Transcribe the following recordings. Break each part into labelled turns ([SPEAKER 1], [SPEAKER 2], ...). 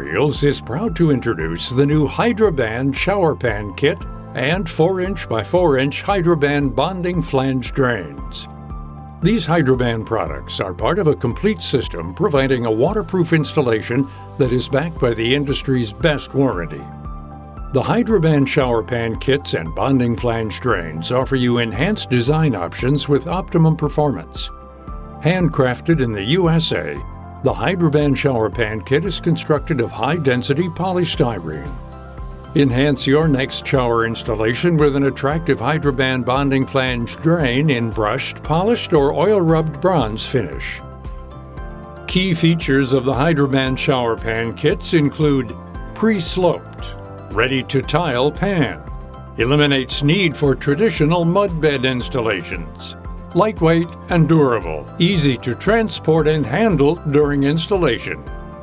[SPEAKER 1] Materials is proud to introduce the new HydroBand Shower Pan Kit and 4-inch by 4-inch HydroBand bonding flange drains. These HydroBand products are part of a complete system providing a waterproof installation that is backed by the industry's best warranty. The HydroBand Shower Pan Kits and bonding flange drains offer you enhanced design options with optimum performance. Handcrafted in the USA, the HydroBand Shower Pan Kit is constructed of high-density polystyrene. Enhance your next shower installation with an attractive HydroBand bonding flange drain in brushed, polished, or oil-rubbed bronze finish. Key features of the HydroBand Shower Pan Kits include pre-sloped, ready-to-tile pan, eliminates need for traditional mud bed installations, lightweight and durable, easy to transport and handle during installation,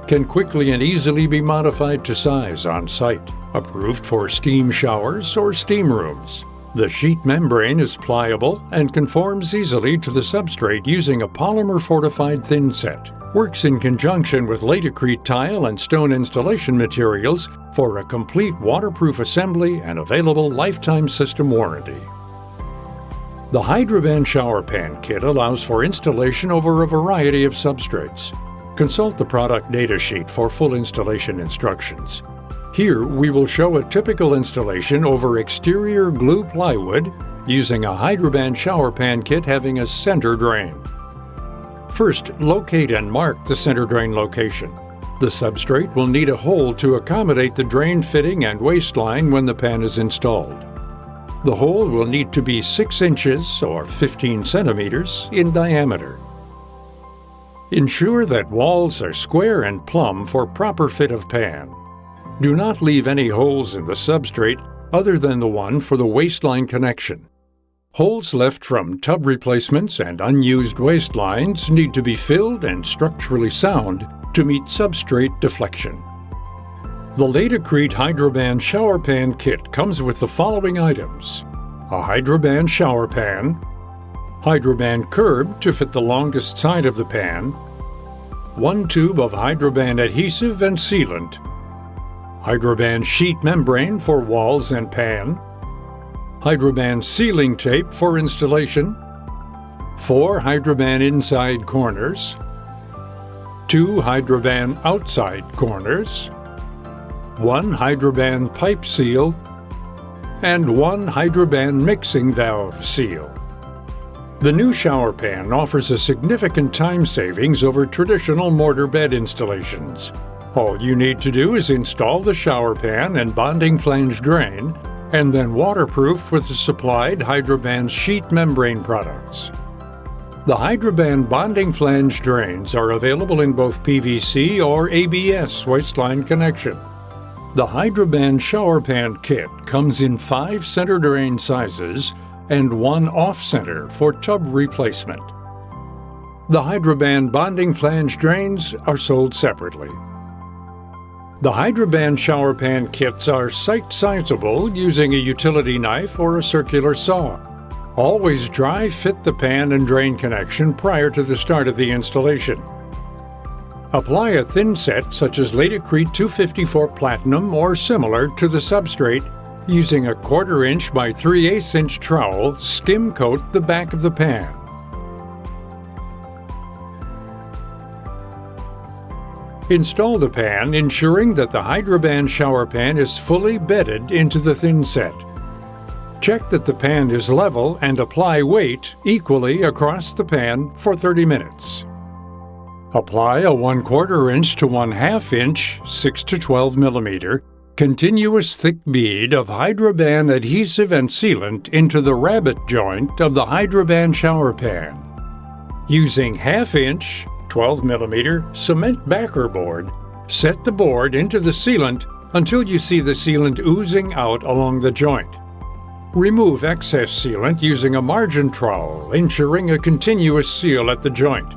[SPEAKER 1] can quickly and easily be modified to size on site, approved for steam showers or steam rooms. The sheet membrane is pliable and conforms easily to the substrate using a polymer-fortified thin set. Works in conjunction with Laticrete tile and stone installation materials for a complete waterproof assembly and available lifetime system warranty. The HydroBand Shower Pan Kit allows for installation over a variety of substrates. Consult the product data sheet for full installation instructions. Here, we will show a typical installation over exterior glue plywood using a HydroBand Shower Pan Kit having a center drain. First, locate and mark the center drain location. The substrate will need a hole to accommodate the drain fitting and waistline when the pan is installed. The hole will need to be 6 inches or 15 centimeters in diameter. Ensure that walls are square and plumb for proper fit of pan. Do not leave any holes in the substrate other than the one for the waistline connection. Holes left from tub replacements and unused waistlines need to be filled and structurally sound to meet substrate deflection. The Laticrete HydroBand Shower Pan Kit comes with the following items: a HydroBand shower pan, HydroBand curb to fit the longest side of the pan, 1 tube of HydroBand adhesive and sealant, HydroBand sheet membrane for walls and pan, HydroBand sealing tape for installation, 4 HydroBand inside corners, 2 HydroBand outside corners, 1 HydroBand pipe seal, and 1 HydroBand mixing valve seal. The new shower pan offers a significant time savings over traditional mortar bed installations. All you need to do is install the shower pan and bonding flange drain, and then waterproof with the supplied HydroBand sheet membrane products. The HydroBand bonding flange drains are available in both PVC or ABS waistline connection. The HydroBand Shower Pan Kit comes in 5 center drain sizes and 1 off-center for tub replacement. The HydroBand bonding flange drains are sold separately. The HydroBand Shower Pan Kits are site-sizable using a utility knife or a circular saw. Always dry fit the pan and drain connection prior to the start of the installation. Apply a thin set such as Laticrete 254 Platinum or similar to the substrate using a 1/4 inch by 3/8 inch trowel. Skim coat the back of the pan. Install the pan, ensuring that the HydroBand shower pan is fully bedded into the thin set. Check that the pan is level and apply weight equally across the pan for 30 minutes. Apply a 1/4 inch to 1/2 inch, 6 to 12 millimeter, continuous thick bead of HydroBand adhesive and sealant into the rabbet joint of the HydroBand shower pan. Using 1/2 inch, 12 millimeter cement backer board, set the board into the sealant until you see the sealant oozing out along the joint. Remove excess sealant using a margin trowel, ensuring a continuous seal at the joint.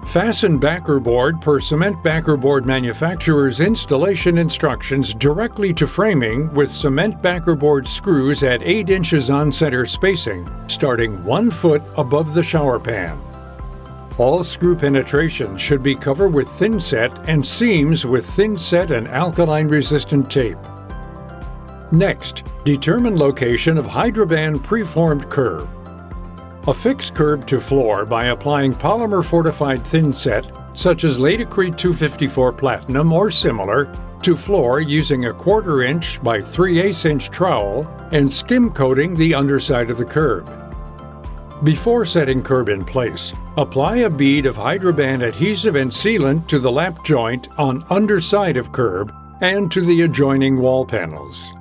[SPEAKER 1] Fasten backer board per cement backer board manufacturer's installation instructions directly to framing with cement backer board screws at 8 inches on center spacing, starting 1 foot above the shower pan. All screw penetrations should be covered with thin-set and seams with thin-set and alkaline-resistant tape. Next, determine location of Hydroband preformed curb. Affix curb to floor by applying polymer-fortified thin-set, such as Laticrete 254 Platinum or similar, to floor using a 1/4 inch by 3/8 inch trowel and skim coating the underside of the curb. Before setting curb in place, apply a bead of Hydroband adhesive and sealant to the lap joint on underside of curb and to the adjoining wall panels.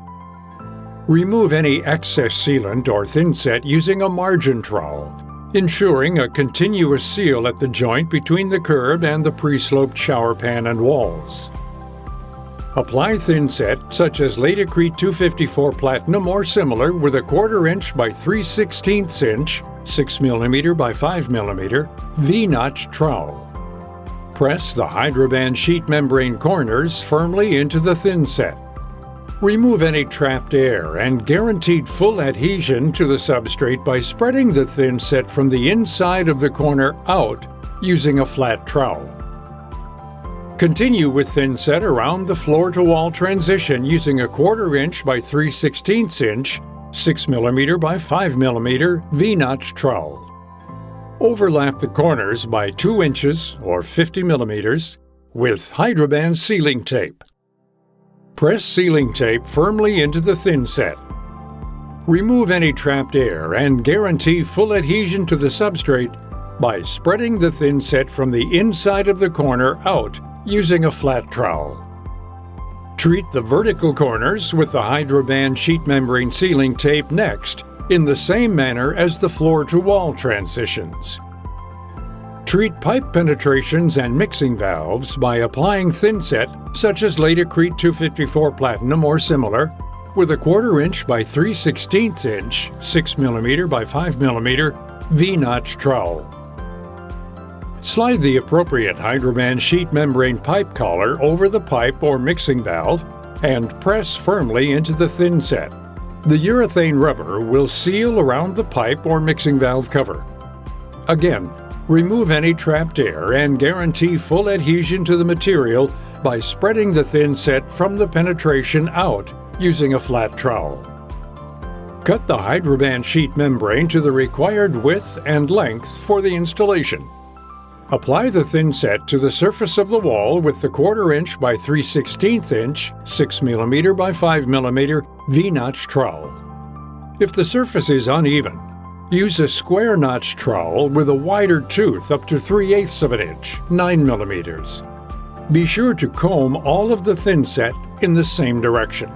[SPEAKER 1] Remove any excess sealant or thin-set using a margin trowel, ensuring a continuous seal at the joint between the curb and the pre-sloped shower pan and walls. Apply thin-set such as Laticrete 254 Platinum or similar with a 1/4 inch by 3/16 inch 6 mm by 5 mm V-notch trowel. Press the Hydroband sheet membrane corners firmly into the thin-set. Remove any trapped air and guaranteed full adhesion to the substrate by spreading the thin-set from the inside of the corner out using a flat trowel. Continue with thin-set around the floor-to-wall transition using a 1/4 inch by 3/16 inch 6 mm by 5 mm V-notch trowel. Overlap the corners by 2 inches or 50 mm with Hydroband sealing tape. Press sealing tape firmly into the thin-set. Remove any trapped air and guarantee full adhesion to the substrate by spreading the thin-set from the inside of the corner out using a flat trowel. Treat the vertical corners with the Hydroband sheet membrane sealing tape next, in the same manner as the floor-to-wall transitions. Treat pipe penetrations and mixing valves by applying thin-set, such as Laticrete 254 Platinum or similar, with a 1/4 inch by 3/16 inch 6 mm by 5 mm V-notch trowel. Slide the appropriate Hydroband sheet membrane pipe collar over the pipe or mixing valve and press firmly into the thin-set. The urethane rubber will seal around the pipe or mixing valve cover. Again, remove any trapped air and guarantee full adhesion to the material by spreading the thin-set from the penetration out using a flat trowel. Cut the Hydroband sheet membrane to the required width and length for the installation. Apply the thin-set to the surface of the wall with the 1/4 inch by 3/16 inch 6 mm by 5 mm V-notch trowel. If the surface is uneven, use a square notch trowel with a wider tooth up to 3/8 of an inch 9 mm. Be sure to comb all of the thin-set in the same direction.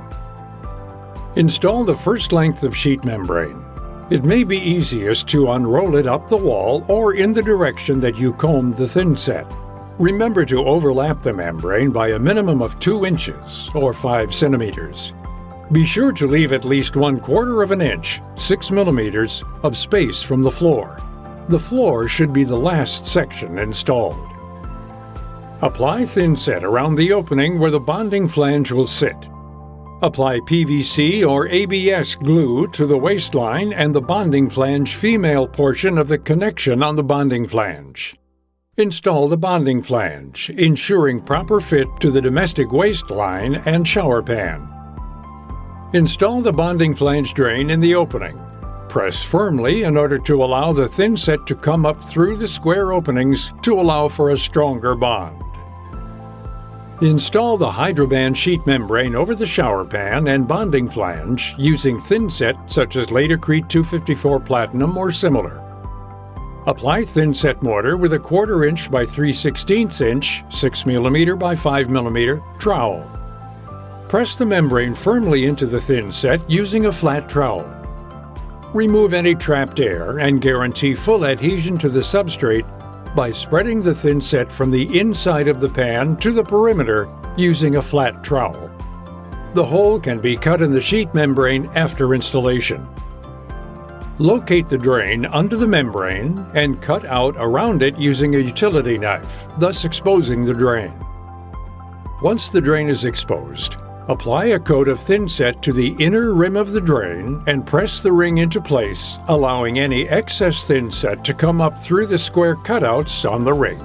[SPEAKER 1] Install the first length of sheet membrane. It may be easiest to unroll it up the wall or in the direction that you combed the thin-set. Remember to overlap the membrane by a minimum of 2 inches or 5 centimeters. Be sure to leave at least 1/4 of an inch 6 mm of space from the floor. The floor should be the last section installed. Apply thin-set around the opening where the bonding flange will sit. Apply PVC or ABS glue to the waistline and the bonding flange female portion of the connection on the bonding flange. Install the bonding flange, ensuring proper fit to the domestic waistline and shower pan. Install the bonding flange drain in the opening. Press firmly in order to allow the thin-set to come up through the square openings to allow for a stronger bond. Install the Hydroband sheet membrane over the shower pan and bonding flange using thin-set such as Laticrete 254 Platinum or similar. Apply thin-set mortar with a 1/4 inch by 3/16 inch 6 mm by 5 mm trowel. Press the membrane firmly into the thin-set using a flat trowel. Remove any trapped air and guarantee full adhesion to the substrate by spreading the thin-set from the inside of the pan to the perimeter using a flat trowel. The hole can be cut in the sheet membrane after installation. Locate the drain under the membrane and cut out around it using a utility knife, thus exposing the drain. Once the drain is exposed, Apply a coat of thinset to the inner rim of the drain and press the ring into place, allowing any excess thinset to come up through the square cutouts on the ring.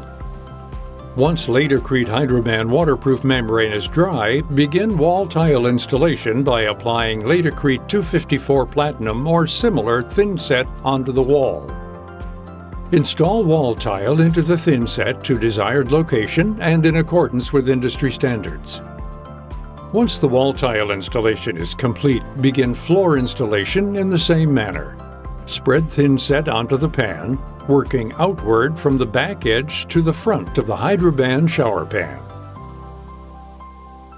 [SPEAKER 1] Once Laticrete Hydroban waterproof membrane is dry, begin wall tile installation by applying Laticrete 254 Platinum or similar thinset onto the wall. Install wall tile into the thinset to desired location and in accordance with industry standards. Once the wall tile installation is complete, begin floor installation in the same manner. Spread thinset onto the pan, working outward from the back edge to the front of the Hydroban shower pan.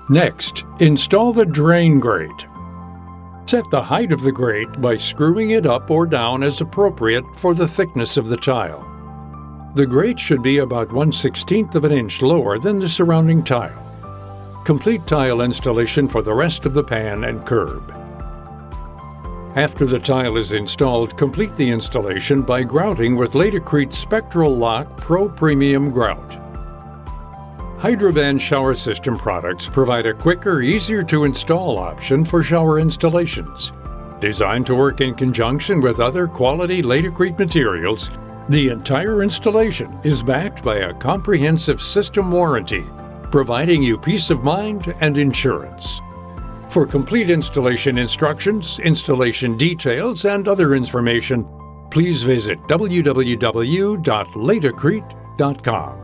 [SPEAKER 1] Next, install the drain grate. Set the height of the grate by screwing it up or down as appropriate for the thickness of the tile. The grate should be about 1/16 of an inch lower than the surrounding tile. Complete tile installation for the rest of the pan and curb. After the tile is installed, complete the installation by grouting with Laticrete Spectral Lock Pro Premium Grout. Hydroban shower system products provide a quicker, easier to install option for shower installations. Designed to work in conjunction with other quality Laticrete materials, the entire installation is backed by a comprehensive system warranty, providing you peace of mind and insurance. For complete installation instructions, installation details, and other information, please visit www.laticrete.com.